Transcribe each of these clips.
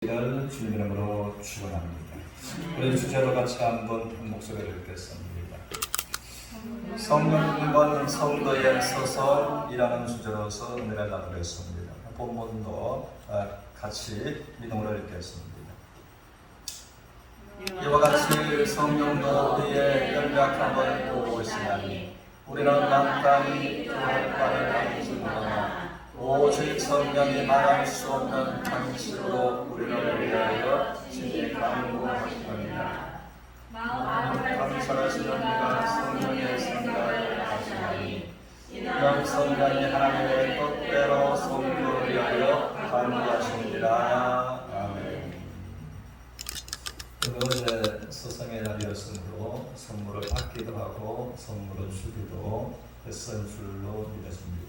이를 주님 이름으로 축원합니다. 우리 주제로 같이 한번 한 목소리를 읽겠습니다. 성령님은 성도에 서서이라는 주제로서 은혜를 나누겠습니다. 본문도 같이 믿음으로 읽겠습니다. 이와 같이 성령도 우리의 연약함을 보시나니 우리는 마땅히 구할 바를 알지 못하나 오직 성령이 말할 수 없는 방식으로 우리를 위하여 친히 간구하시느니라. 감사하시는 이가 성령의 생각을 하시나니 이는 성령이 하나님의 뜻대로 성도를 위하여 간구하시느니라. 아멘. 어제 서성의 날이었으므로 선물을 받기도 하고 선물을 주기도 했을 줄로 믿었습니다.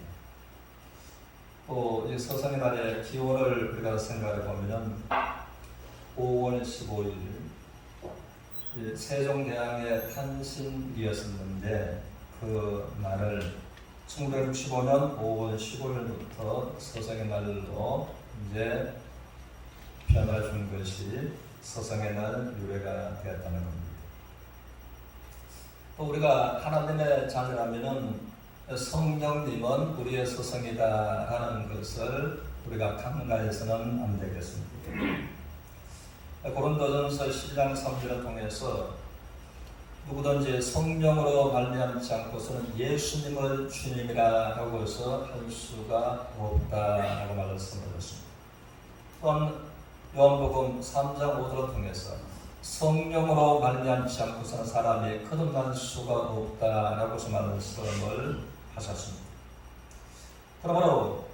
또 이 서성의 날의 기원을 우리가 생각해 보면 5월 15일 세종대왕의 탄신일이었었는데 그 날을 1965년 5월 15일부터 서성의 날로 이제 변화를 준 것이 서성의 날 유래가 되었다는 겁니다. 또 우리가 하나님의 자녀라면은 성령님은 우리의 서성이다 하는 것을 우리가 간과해서는 안 되겠습니다. 고린도전서 12장 3절을 통해서 누구든지 성령으로 말미암지 않고서는 예수님을 주님이라 하고서 할 수가 없다라고 말씀드렸습니다. 또한 요한복음 3장 5절을 통해서 성령으로 말미암지 않고서는 사람이 거듭날 수가 없다라고 말씀을 하셨습니다. 그러므로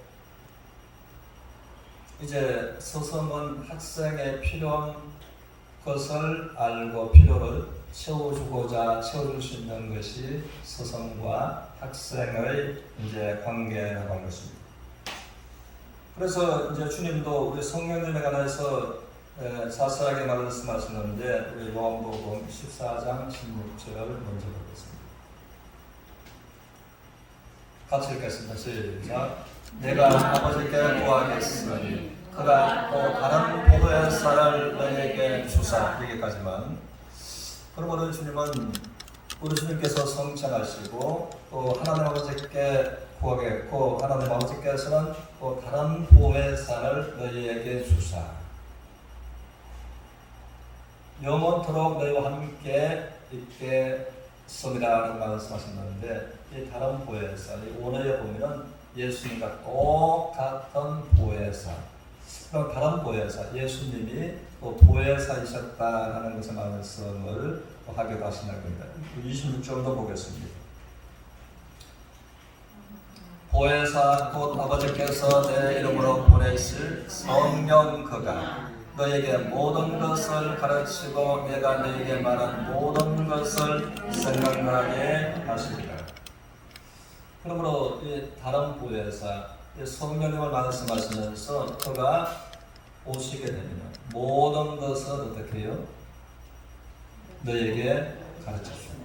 이제 서성은 학생의 필요한 것을 알고 필요를 채워주고자 채워줄 수 있는 것이 서성과 학생의 이제 관계라고 하는 것입니다. 그래서 이제 주님도 우리 성령님에 관해서 자세하게 말씀하시는데 우리 요한복음 14장 16절을 먼저 보겠습니다. 같이 읽겠습니다. 시작. 내가 아버지께 구하겠으니 그가 또 다른 포도의 쌀을 너희에게 주사. 여기까지만. 그러므로 주님은 우리 주님께서 성찬하시고 또 하나님 아버지께 구하겠고 하나님 아버지께서는 또 다른 포도의 쌀을 너희에게 주사. 영원토록 너희와 함께 있겠습니다라고 말씀하셨는데 이 다른 보혜사, 이 원어에 보면은 예수님과 똑같은 보혜사, 그럼 다른 보혜사, 예수님이 또 보혜사이셨다라는 것을 말씀을 하기도 하신다는 겁니다. 26절도 보겠습니다. 보혜사 곧 아버지께서 내 이름으로 보내실 성령 그가 너에게 모든 것을 가르치고 내가 너에게 말한 모든 것을 생각나게 하시리라. 그러므로 이 다른 보혜사, 성령님을 말씀하시면서 그가 오시게 되면 모든 것을 어떻게 해요? 너에게 가르쳐주고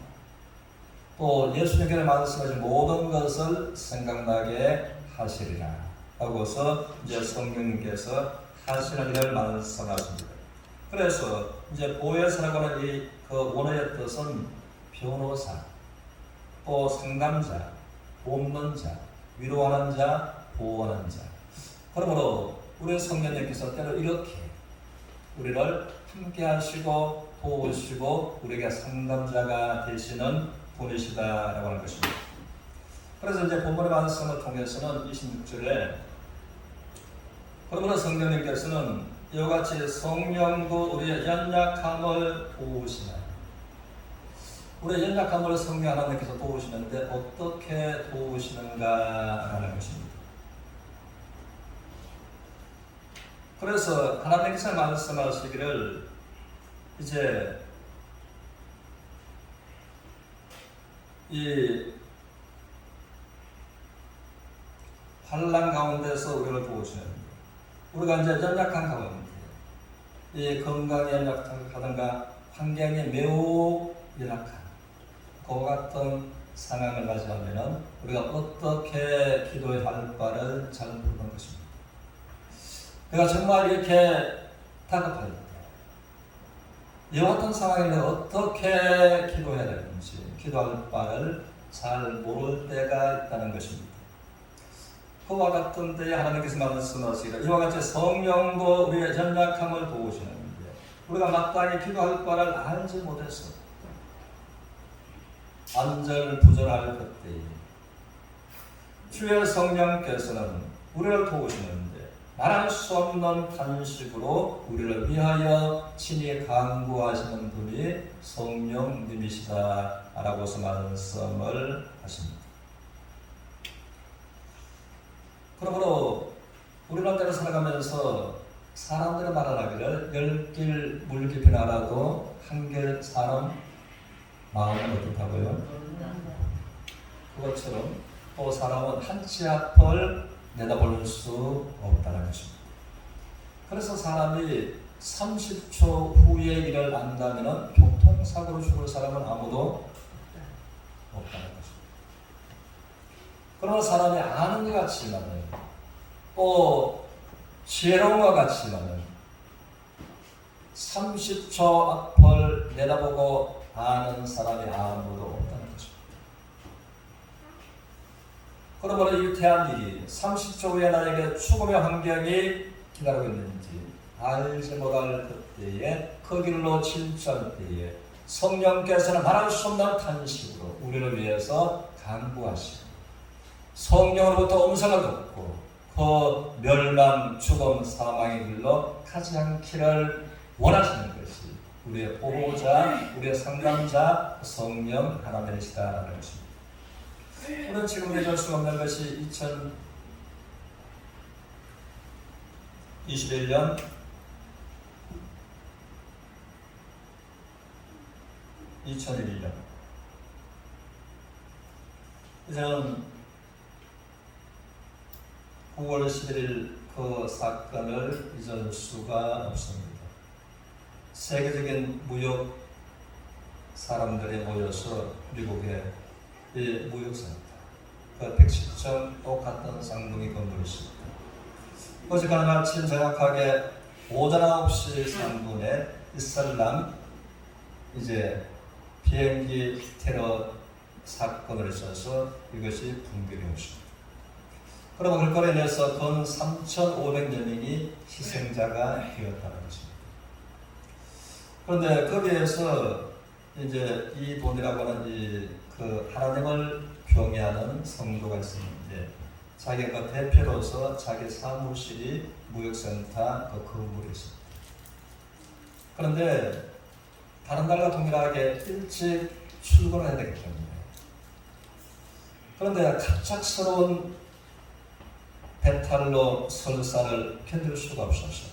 또 예수님께서 말씀하신 모든 것을 생각나게 하시리라 하고서 이제 성령님께서 하시는 일을 말씀하십니다. 그래서 이제 보혜사라고 하는 그 원어의 뜻은 변호사, 또 상담자, 돕는 자, 위로하는 자, 보호하는 자. 그러므로 우리 성령님께서 때로 이렇게 우리를 함께 하시고 도우시고 우리에게 상담자가 되시는 분이시다라고 하는 것입니다. 그래서 이제 본문의 말씀을 통해서는 26절에 그러므로 성령님께서는 이와 같이 성령도 우리의 연약함을 도우시나요? 우리의 연약함을 성령 하나님께서 도우시는데 어떻게 도우시는가라는 것입니다. 그래서 하나님께서 말씀하시기를 이제 이 환난 가운데서 우리를 도우시는 우리가 이제 연약한 가운데 이 건강이 연약하든가 환경이 매우 연약한 그와 같은 상황을 맞이하면 우리가 어떻게 기도해야 할 바를 잘 모르는 것입니다. 그러니까 정말 이렇게 다급할 때, 이와 같은 상황에 어떻게 기도해야 되는지, 기도할 바를 잘 모를 때가 있다는 것입니다. 그와 같은 때에 하나님께서 말씀하시기를 이와 같이 성령도 우리의 연약함을 도우시는데 우리가 마땅히 기도할 바를 알지 못해서 안절부절할 그때에 주의 성령께서는 우리를 도우시는데 말할 수 없는 탄식으로 우리를 위하여 친히 간구하시는 분이 성령님이시다 라고서 말씀을 하십니다. 그러므로 우리는 때로 살아가면서 사람들의 말을 하기를 10길 물 깊이 나라도 한길 사람 마음은 어떻다고요? 그것처럼 또 사람은 한 치 앞을 내다볼 수 없다는 것입니다. 그래서 사람이 30초 후에 일을 안다면 교통사고로 죽을 사람은 아무도 없다는 것입니다. 그러나 사람이 아는 것 같지만은 또 지혜로운 것 같지만은 30초 앞을 내다보고 아는 사람이 아무도 없다는 것입니다. 그러므로 이 태한 일이 30초 후에 나에게 죽음의 환경이 기다리고 있는지 알지 못할 그때에 그 길로 진출할 때에 성령께서는 말할 수 없는 탄식으로 우리를 위해서 간구하시고 성령으로부터 음성을 듣고 그 멸망, 죽음, 사망의 길로 가지 않기를 원하시는 것이 우리의 보호자, 우리의 상담자 성령 하나님이시다라는 것입니다. 우리는 지금 잊을 수 없는 것이 2021년 2001년 이제는 9월 11일 그 사건을 잊을 수가 없습니다. 세계적인 무역 사람들이 모여서 미국의 이 무역센터, 그 110층 똑같은 쌍둥이 건물이 있습니다. 어제까지 마침 정확하게 오전 9시 3분에 이슬람 이제 비행기 테러 사건을 있어서 이것이 붕괴되어 있습니다. 그러면 그걸로 인해서 건 3,500여 명이 희생자가 되었다는 것입니다. 그런데 거기에서 이제 이 돈이라고 하는 그 하나님을 경외하는 성도가 있었는데 자기가 대표로서 자기 사무실이 무역센터 그 건물에 있습니다. 그런데 다른 날과 동일하게 일찍 출근해야 되기 때문에 그런데 갑작스러운 배탈로 설사를 견딜 수가 없었어요.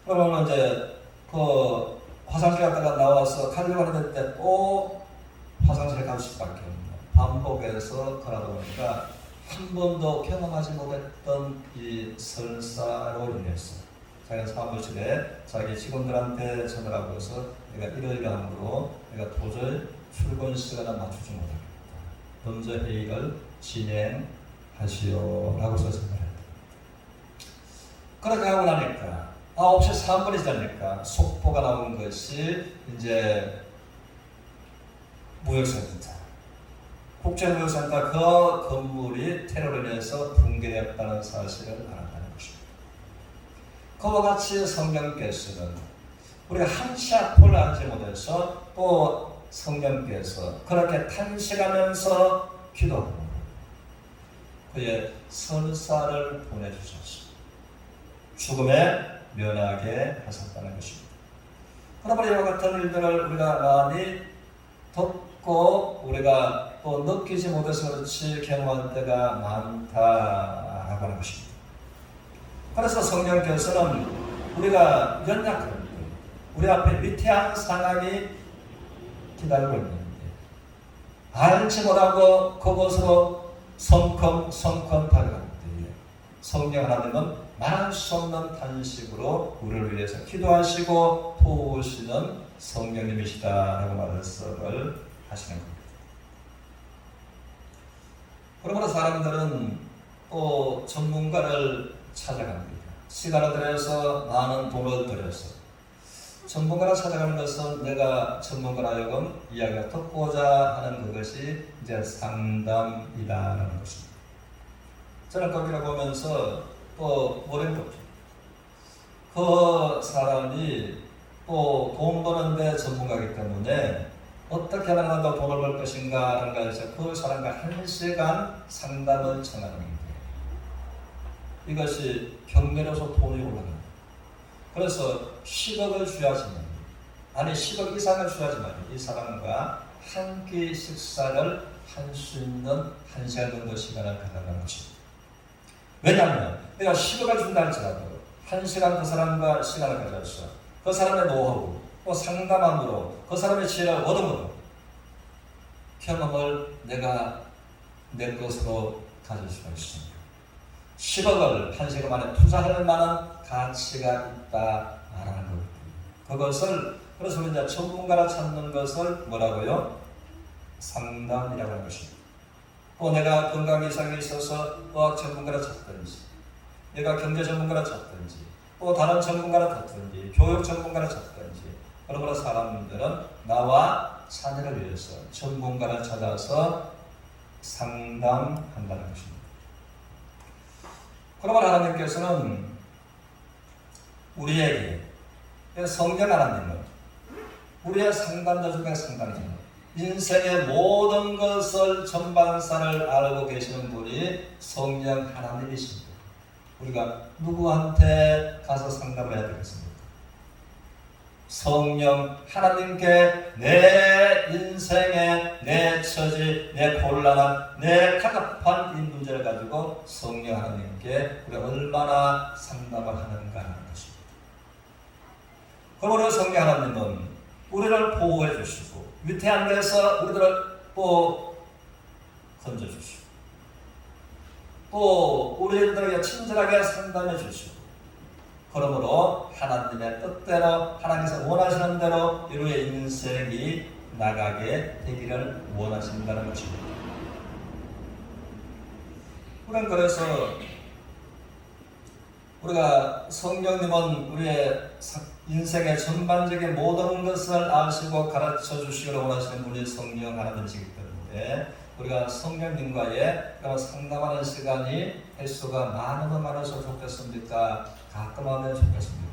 그러면 이제 그 화장실 갔다가 나와서 가려고 하는데 또 화장실에 갈 수밖에 없는 반복해서 가다 보니까 한 번도 경험하지 못했던 이 설사로 인해서 자기 사무실에 자기 직원들한테 전화를 하고서 내가 이러이러함으로 내가 도저히 출근 시간을 맞추지 못하겠다. 먼저 회의를 진행하시오라고 전화했다. 그렇게 하고 나니까 9시 3분이 지나니까 속보가 나온 것이 이제 무역센터, 국제무역센터 그 건물이 테러로 인해서 붕괴되었다는 사실을 알았다는 것입니다. 그와 같이 성령께서는 우리가 한치 앞을 알지 못해서 또 성령께서 그렇게 탄식하면서 기도하고 그의 설사를 보내주셨습니다. 죽음에 면하게 하셨다는 것입니다. 그러므로 이와 같은 일들을 우리가 많이 듣고 우리가 또 느끼지 못해서 그렇지 경험할 때가 많다라고 하는 것입니다. 그래서 성령께서는 우리가 연약한 우리 앞에 위태한 상황이 기다리고 있는데 알지 못하고 그곳으로 성큼 다가갈 때에 성령 하나님은 말할 수 없는 탄식으로 우리를 위해서 기도하시고 도우시는 성령님이시다라고 말씀을 하시는 겁니다. 그러므로 사람들은 또 전문가를 찾아갑니다. 시간을 들여서 많은 돈을 들여서 전문가를 찾아가는 것은 내가 전문가로 하여금 이야기가 듣고자 하는 그것이 이제 상담이다라는 것입니다. 저는 거기를 보면서 또 모른 거죠. 그 사람이 또 돈 버는데 전문가이기 때문에 어떻게 하면 더 돈을 벌 것인가 하는 것에서 그 사람과 1시간 상담을 청하는 거예요. 이것이 경매로서 돈이 올라갑니다. 그래서 10억을 줘야지만, 아니 10억 이상을 줘야지만 이 사람과 한 끼 식사를 할 수 있는 1시간 정도 시간을 가져가는 것입니다. 왜냐하면 내가 10억을 준다 할지라도 1시간 그 사람과 시간을 가져서 그 사람의 노하우, 또 상담함으로 그 사람의 지혜를 얻음으로 경험을 내가 내 것으로 가질 수가 있습니다. 10억을 1시간 만에 투자할 만한 가치가 있다라는 것. 그것을 그래서 이제 전문가를 찾는 것을 뭐라고요? 상담이라고 하는 것입니다. 또 내가 건강 이상이 있어서 의학 전문가를 찾든지, 내가 경제 전문가를 찾든지, 또 다른 전문가를 찾든지, 교육 전문가를 찾든지, 그러므로 사람들은 나와 자녀를 위해서 전문가를 찾아서 상담한다는 것입니다. 그러므로 하나님께서는 우리에게 성령 하나님은 우리의 상담자 중에 상담자, 인생의 모든 것을 전반산을 알고 계시는 분이 성령 하나님이십니다. 우리가 누구한테 가서 상담을 해야 되겠습니까? 성령 하나님께 내 인생의 내 처지, 내 곤란한, 내 가급한 이 문제를 가지고 성령 하나님께 우리가 얼마나 상담을 하는가 하는 것입니다. 그러므로 성령 하나님은 우리를 보호해 주시고 위태한 데서 우리들을 또 건져 주시고 또 우리들에게 친절하게 상담해 주시고, 그러므로 하나님의 뜻대로 하나님께서 원하시는 대로 우리의 인생이 나가게 되기를 원하신다는 것입니다. 우리는 그래서 우리가 성령님은 우리의 인생의 전반적인 모든 것을 아시고 가르쳐 주시기를 원하시는 분이 성령 하나님이시기 때문에 우리가 성령님과의 상담하는 시간이 횟수가 많으면 많을수록 좋겠습니까? 가끔 하면 좋겠습니까?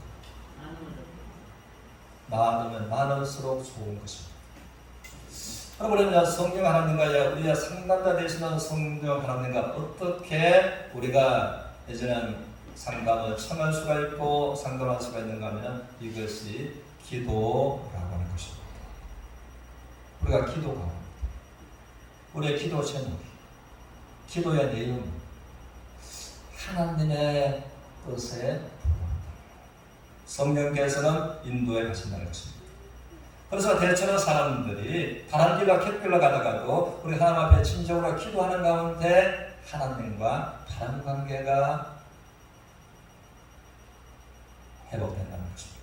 많으면 많을수록 좋은 것입니다. 그럼 우리는 성령 하나님과의 우리의 상담자 되시는 성령 하나님과 어떻게 우리가 이제는 상담을 청할 수가 있고 상담할 수가 있는가 하면 이것이 기도라고 하는 것입니다. 우리가 기도가 우리의 기도 제목, 기도의 내용, 하나님의 뜻에 성령께서는 인도해 가신다는 것입니다. 그래서 대체로 사람들이 다른 길과 갯길로 가다가도 우리 하나님 앞에 진정으로 기도하는 가운데 하나님과 다른 관계가 회복된다는 것입니다.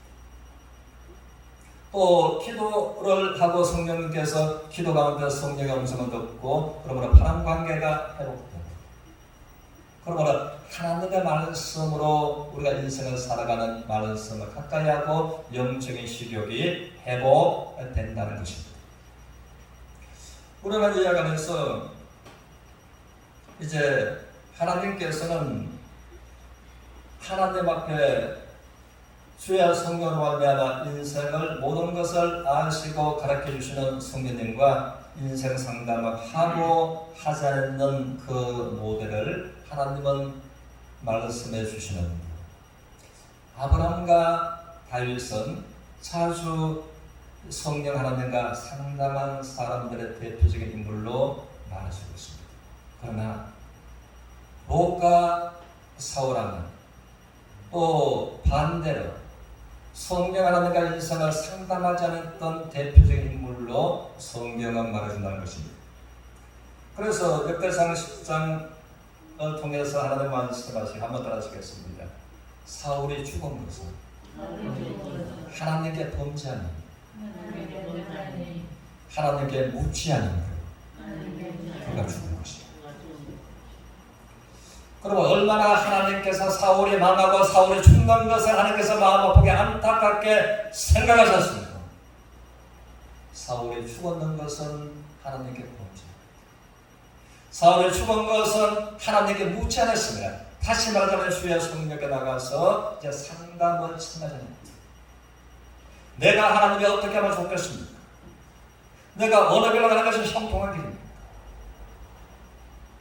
또 기도를 하고 성령님께서 기도 가운데 성령의 음성을 듣고 그러므로 바른 관계가 회복되고, 그러므로 하나님의 말씀으로 우리가 인생을 살아가는 말씀을 가까이 하고 영적인 식욕이 회복된다는 것입니다. 우리는 이 안에서 이제 하나님께서는 하나님 앞에 주의 성령으로 말미암아 인생을 모든 것을 아시고 가르쳐 주시는 성령님과 인생 상담을 하고 하지 않는 그 모델을 하나님은 말씀해 주시는 아브라함과 다윗은 자주 성령 하나님과 상담한 사람들의 대표적인 인물로 말해주고 있습니다. 그러나 롯과 사울왕은 또 반대로 성령 하나님과 인생을 상담하지 않았던 대표적인 인물로 성경은 말해준다는 것입니다. 그래서 역대상 10장을 통해서 하나님 말씀하시고 한번 따라하시겠습니다. 사울이 죽은 것은 하나님께 범죄하는, 하나님께 묻지 않은 그가 죽은 것입니다. 그리고 얼마나 하나님께서 사울이 망하고 사울이 죽는 것을 하나님께서 마음 아프게 안타깝게 생각하셨습니까? 사울이 죽었는 것은 하나님께 공짜. 사울이 죽은 것은 하나님께 묻지 않았습니다. 다시 말하자면 주의 성령께 나가서 이제 상담을 청하자는 겁니다. 내가 하나님이 어떻게 하면 좋겠습니까? 내가 어느 길로 가는 것이 형통한 길입니까?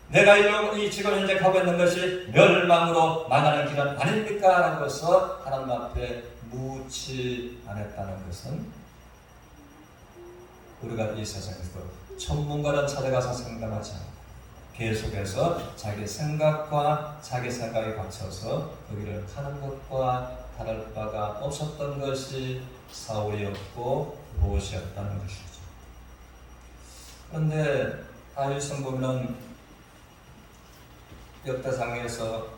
내가 이 지금 현재 가고 있는 것이 멸망으로 망하는 길은 아닙니까? 라고 해서 하나님 앞에 묻지 않았다는 것은 우리가 이 세상에서 전문가를 찾아가서 상담하지 않고 계속해서 자기 생각과 자기 생각에 갇혀서 그 길을 가는 것과 다를 바가 없었던 것이 사울이었고 롯이었다는 것이죠. 그런데 다윗은 보면 역대상에서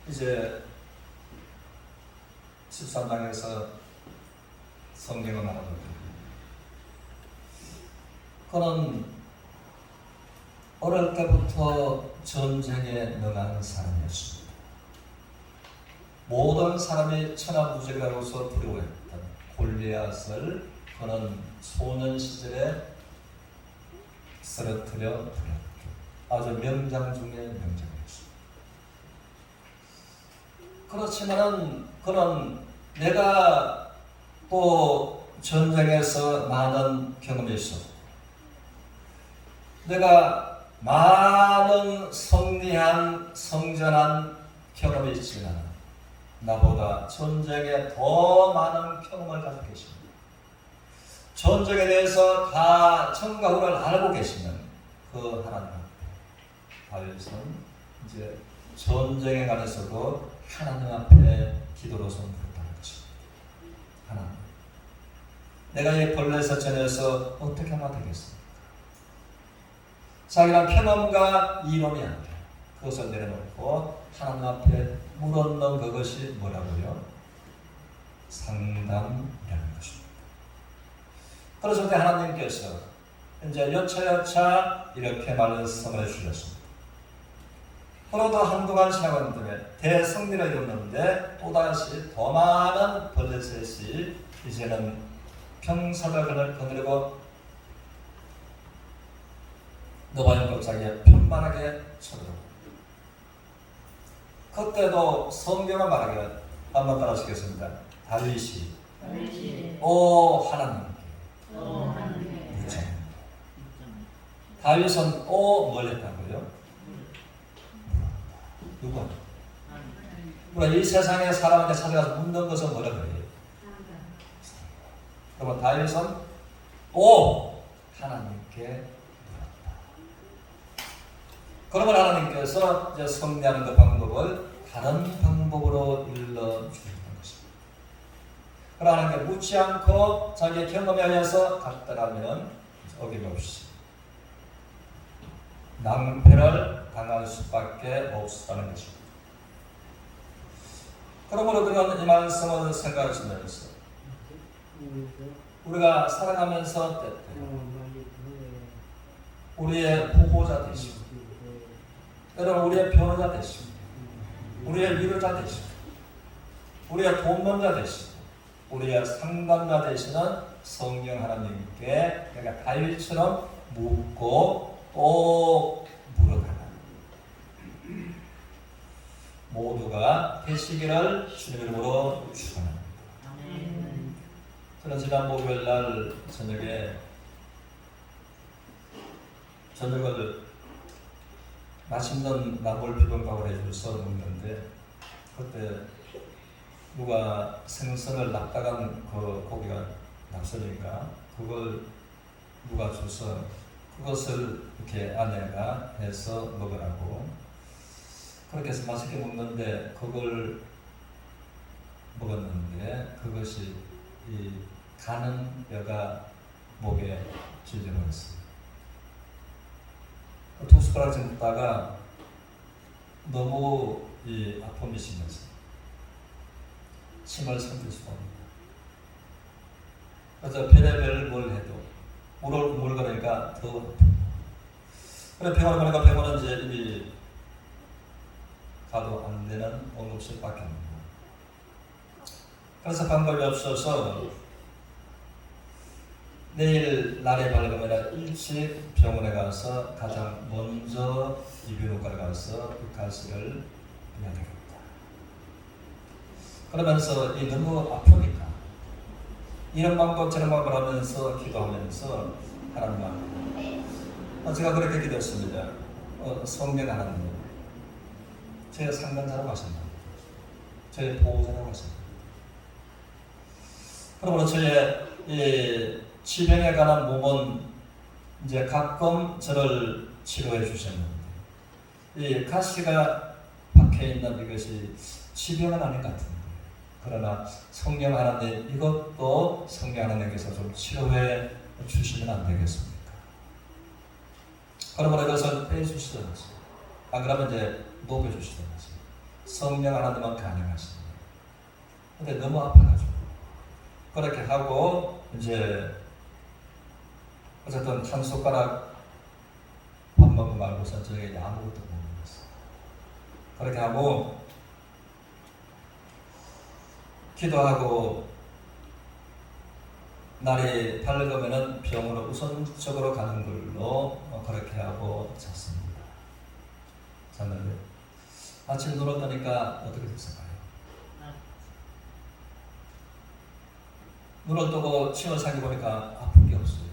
이제 13장에서 성경을 말하거든요. 그는 어릴 때부터 전쟁에 능한 사람이었습니다. 모든 사람이 천하무적이라고서 두려워했던 골리앗을 그는 소년 시절에 쓰러뜨려 버렸고 아주 명장 중에 명장이었습니다. 그렇지만은 그는 내가 또 전쟁에서 많은 경험이 있었고 내가 많은 승리한 성전한 경험이 있지만 나보다 전쟁에 더 많은 경험을 가지고 계십니다. 전쟁에 대해서 다 전과 후를 알고 계시는 그 하나님 앞에 다윗은 이제 전쟁에 관해서도 하나님 앞에 기도로 선포했다는 것입니다. 하나님, 내가 이 벌레에서 전해서 어떻게 하면 되겠습니까? 자기랑 편함과 이론이 아니라 그것을 내려놓고 하나님 앞에 물었는 그것이 뭐라고요? 상담이라는 것입니다. 그래서 그때 하나님께서 이제 여차여차 이렇게 말씀을 주셨습니다. 그러도 한동안 지나간 다음에 대승리를 이뤘는데 또다시 더 많은 블레셋이 이제는 평사를 거느리고 노바임 갑자기 편만하게 쳐들어옵니다. 그때도 성경을 말하기를 한번 따라하시겠습니다. 다윗이 오 하나님께 묻자. 다윗은 오 뭘 했다고요? 누가? 우리가 이 세상에 사람한테 찾아가서 묻는 것은 뭐라 그래요? 그러면 다윗은 오 하나님께 그러면 하나님께서 이제 승리하는 그 방법을 다른 방법으로 일러주셨던 것입니다. 그러나 하나님께 묻지 않고 자기의 경험에 의해서 갔다라면 어김없이 낭패를 당할 수밖에 없었다는 것입니다. 그러므로 우리는 이 말씀을 생각하시면서 우리가 살아가면서 때때로 우리의 보호자 되시고 때로는 우리의 변호자 되시고 우리의 위로자 되시고 우리의 돕는자 되시고 우리의 상담자 되시는 성령 하나님께 내가 다윗처럼 묻고 또 물어가라. 모두가 되시기를 주님의 이름으로 축원합니다. 저는 지난 목요일날 저녁을 맛있는 나물 비빔밥을 해줘서 먹는데 그때 누가 생선을 납작한 그 고기가 납선인가 그걸 누가 줘서 그것을 이렇게 아내가 해서 먹으라고 그렇게 해서 맛있게 먹는데 그걸 먹었는데 그것이 이 가는 뼈가 목에 질려버렸어요. 두 숟가락씩 먹다가 너무 이 아픔이 심해서 침을 삼킬 수가 없습니다. 그래서 별의별 뭘 해도 물을 거니까 더 그래 병원을 가니까 병원은 이제 이미 가도 안 되는 응급실밖에 없습니다. 그래서 방법이 없어서 내일 날이 밝으면 일찍 병원에 가서 가장 먼저 이비인후과를 가서 가시를 해야 되겠다. 그러면서 이 너무 아프니까 이런 방법 저런 방법을 하면서 기도하면서 하나님, 제가 그렇게 기도했습니다. 성령 하나님, 제 상담자라고 하셨나? 제 보호자라고 하셨나? 그러므로 저의 이 지병에 관한 몸은 이제 가끔 저를 치료해 주셨는데, 이 가시가 박혀 있는 이것이 지병은 아닌 것 같은데, 그러나 성령 하나님, 이것도 성령 하나님께서 좀 치료해 주시면 안 되겠습니까? 그러므로 이것을 빼주시던지, 안 그러면 이제 녹여주시던지, 성령 하나님은 가능하십니다. 근데 너무 아파가지고 그렇게 하고 이제 어쨌든 한 숟가락 밥 먹고 말고서 저에게 아무것도 못 먹었어요. 그렇게 하고 기도하고 날이 밝으면은 병원으로 우선적으로 가는 걸로 그렇게 하고 잤습니다. 잤는데 아침 눈을 뜨니까 어떻게 됐을까요? 눈을 뜨고 침을 삼켜보니까 아픈 게 없어요.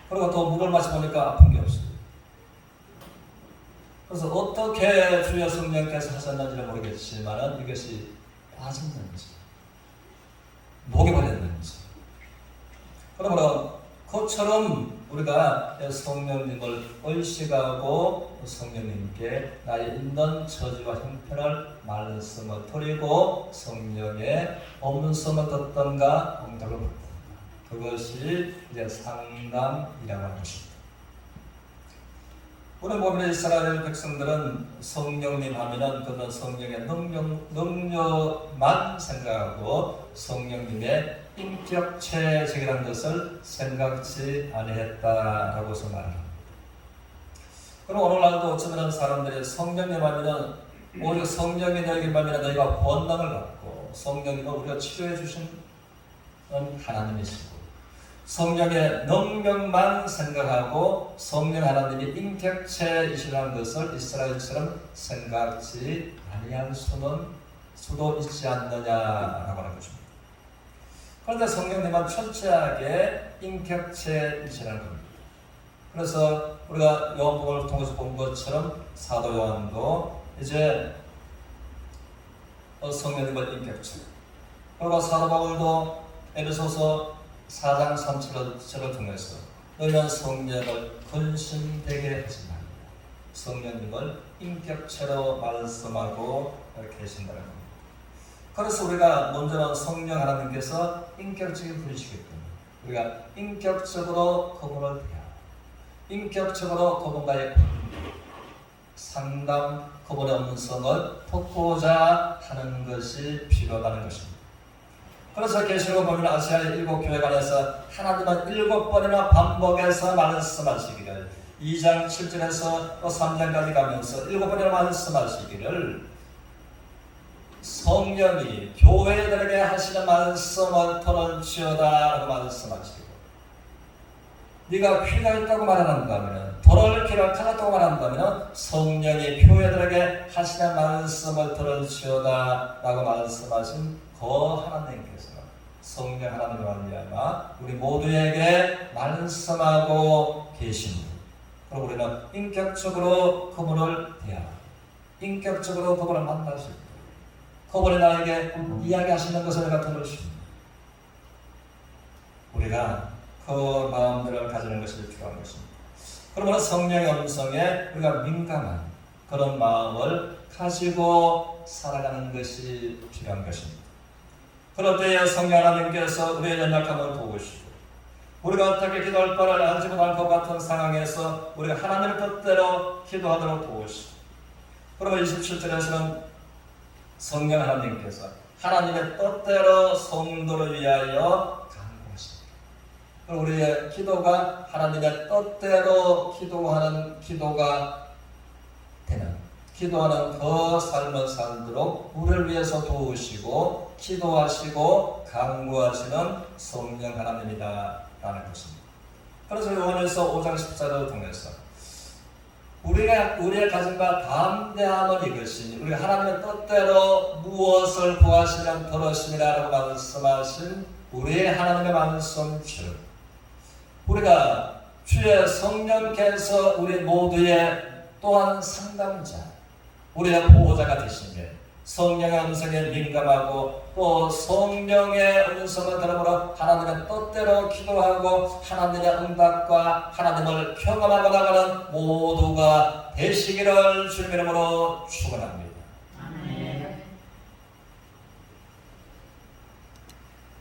그리고 또 물을 마셔보니까 아픈 게 없어요. 그래서 어떻게 주여 성령께서 하셨는지는 모르겠지만 이것이 빠졌는지 녹여버렸는지, 그러므로 그처럼 우리가 성령님을 의식하고 성령님께 나의 있는 처지와 형편을 말씀을 드리고 성령의 음성을 듣던가 응답을 받던가, 그것이 이제 상담이라고 하는 것입니다. 오늘 보면 이스라엘 백성들은 성령님 하면은 그는 성령의 능력만 생각하고 성령님의 인격체적이라는 것을 생각지 아니했다라고서 말합니다. 그럼 오늘날도 어쩌면 사람들이 성령님 하면은 오히려 성령이 너에게 하면 너희가 권능을 받고 성령님은 우리가 치료해 주신 하나님이시고 성령의 능력만 생각하고 성령 하나님이 인격체이시라는 것을 이스라엘처럼 생각지 아니할 수도 있지 않느냐라고 하는 것입니다. 그런데 성령님은 철저하게 인격체이시라는 겁니다. 그래서 우리가 요한복음을 통해서 본 것처럼 사도 요한도 이제 성령님을 인격체, 그리고 사도 바울도 에베소서 4장 3절을 통해서 너희는 성령을 근심되게 하지 말고 성령님을 인격체로 말씀하고 계신다는 겁니다. 그래서 우리가 먼저는 성령 하나님께서 인격적인 분이시기 때문에 우리가 인격적으로 그분을 대하고 인격적으로 그분과의 상담, 그분의 음성을 듣고자 하는 것이 필요하다는 것입니다. 그래서 계시록 보면 아시아의 7교회 안에서 하나님은 7번이나 반복해서 말씀하시기를, 2장 7절에서 또 3장까지 가면서 7번이나 말씀하시기를 성령이 교회들에게 하시는 말씀을 들을지어다 라고 말씀하시고, 네가 귀가 있다고 말한다면, 들을 귀를 가졌다고 말한다면 성령이 교회들에게 하시는 말씀을 들을지어다 라고 말씀하신 그 하나님께서 성령 하나님을 말미암아 우리 모두에게 말씀하고 계십니다. 그리고 우리는 인격적으로 그분을 대하고 인격적으로 그분을 만날 수 있고 그분이 나에게 이야기하시는 것을 내가 들을 수 있는, 우리가 그 마음들을 가지는 것이 필요한 것입니다. 그러므로 성령의 음성에 우리가 민감한 그런 마음을 가지고 살아가는 것이 필요한 것입니다. 그럴 때에 성령 하나님께서 우리의 연약함을 보시고 우리가 어떻게 기도할 바를 알지 못할 것 같은 상황에서 우리가 하나님의 뜻대로 기도하도록 도우시고, 그리고 27절에서는 성령 하나님께서 하나님의 뜻대로 성도를 위하여 간구하십니다. 우리의 기도가 하나님의 뜻대로 기도하는 기도가 되는, 기도하는 그 삶을 살도록 우리를 위해서 도우시고 기도하시고 강구하시는 성령 하나님이다 라는 것입니다. 그래서 요한일서 5장 14절을 통해서 우리의 가진 바 담대함은 이것이니 우리가 하나님의 뜻대로 무엇을 구하시면 들으시리라고 말씀하신 우리의 하나님의 말씀줄, 우리가 주의 성령께서 우리 모두의 또한 상담자, 우리의 보호자가 되시며 성령의 음성에 민감하고 또 성령의 음성을 들음으로 하나님의 뜻대로 기도하고 하나님의 응답과 하나님을 경험하고 나가는 모두가 되시기를 주님의 이름으로 축원합니다.